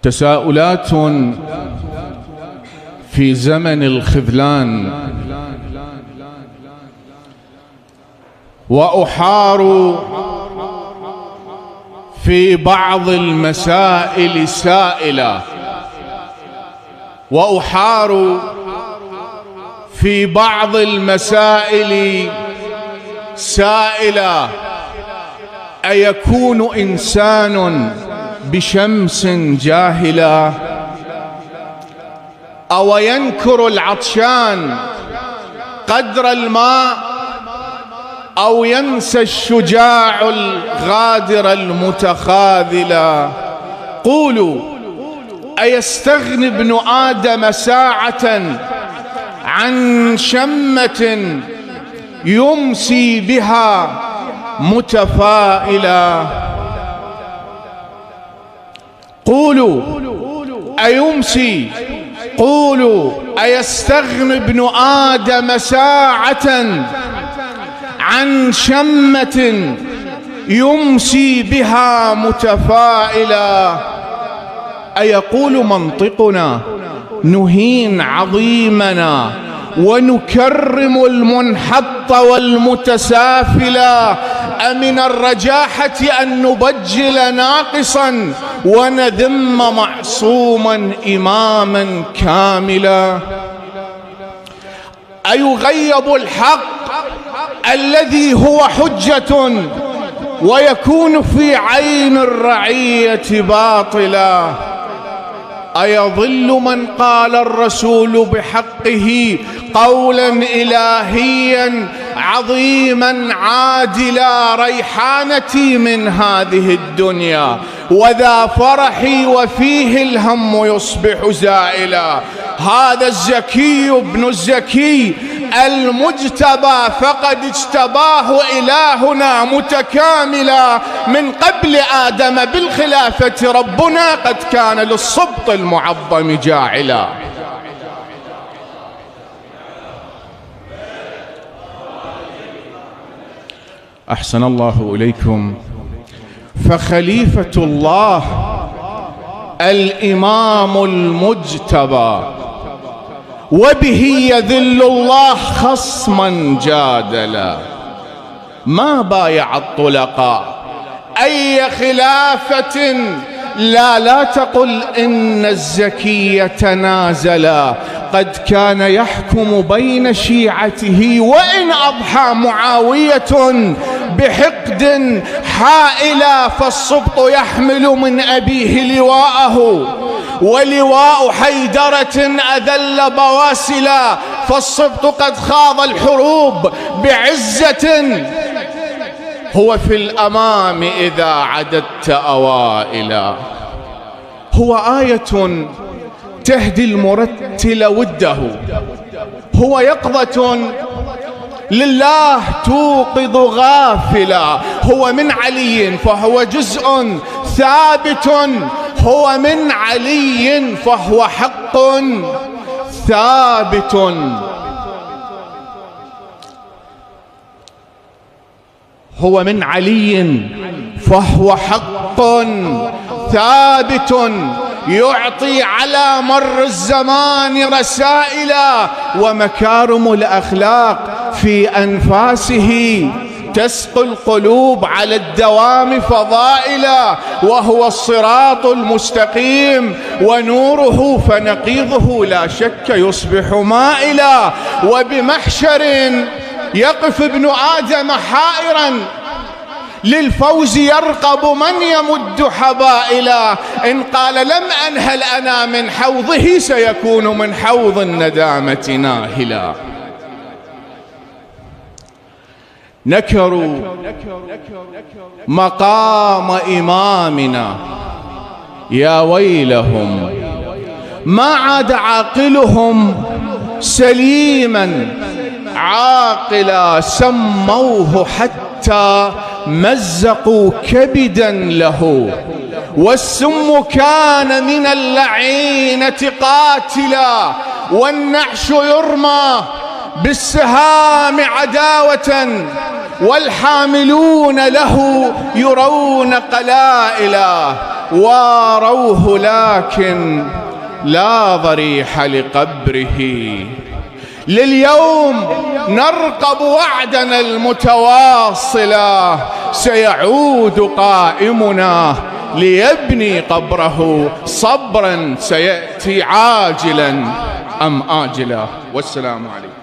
تساؤلات في زمن الخذلان، وأحار في بعض المسائل سائلا، وأحار في بعض المسائل سائلا: أيكون إنسان بشمس جاهلا؟ أو ينكر العطشان قدر الماء؟ أو ينسى الشجاع الغادر المتخاذلا؟ قولوا: أيستغني ابن آدم ساعة عن شمة يمسي بها متفائلا؟ قولوا: أيمسي؟ قولوا: أيستغني ابن آدم ساعة عن شمة يمسي بها متفائلا؟ أيقول منطقنا: نهين عظيمنا ونكرم المنحط والمتسافلا؟ أمن الرجاحة أن نبجل ناقصا ونذم معصوما إماما كاملا؟ أيغيب الحق الذي هو حجة ويكون في عين الرعية باطلا؟ أيضل من قال الرسول بحقه قولا إلهيا عظيما عادلا: ريحانتي من هذه الدنيا وذا فرحي وفيه الهم يصبح زائلا؟ هذا الزكي ابن الزكي المجتبى فقد اجتباه إلهنا متكاملا. من قبل آدم بالخلافة ربنا قد كان للسبط المعظم جاعلا. أحسن الله إليكم. فخليفة الله الإمام المجتبى، وبه يذل الله خصما جادلا، ما بايع الطلقاء أي خلافة. لا تقل إن الزكي تنازلا، قد كان يحكم بين شيعته، وإن أضحى معاوية بحقد حائلا، فالسبط يحمل من أبيه لواءه، ولواء حيدرة أذل بواسلا، فالسبط قد خاض الحروب بعزة، هو في الأمام إذا عددت أوائلا. هو آية تهدي المرتل وده، هو يقظة لله توقظ غافلا. هو من علي فهو جزء ثابت، هو من علي فهو حق ثابت. هو من علي فهو حق ثابت، يعطي على مر الزمان رسائلا، ومكارم الأخلاق في أنفاسه تسقي القلوب على الدوام فضائلا. وهو الصراط المستقيم ونوره فنقيضه لا شك يصبح مائلا. وبمحشر يقف ابن آدم حائرا للفوز يرقب من يمد حبائلا. إن قال لم أنهل أنا من حوضه سيكون من حوض الندامة ناهلا. نكروا مقام إمامنا يا ويلهم، ما عاد عاقلهم سليما عاقلا، سموه حتى مزقوا كبدا له، والسم كان من اللعينة قاتلا، والنعش يرمى بالسهام عداوة، والحاملون له يرون قلائلا. واروه لكن لا ضريح لقبره. لليوم نرقب وعدنا المتواصلا، سيعود قائمنا ليبني قبره، صبرا سيأتي عاجلا أم آجلا. والسلام عليكم.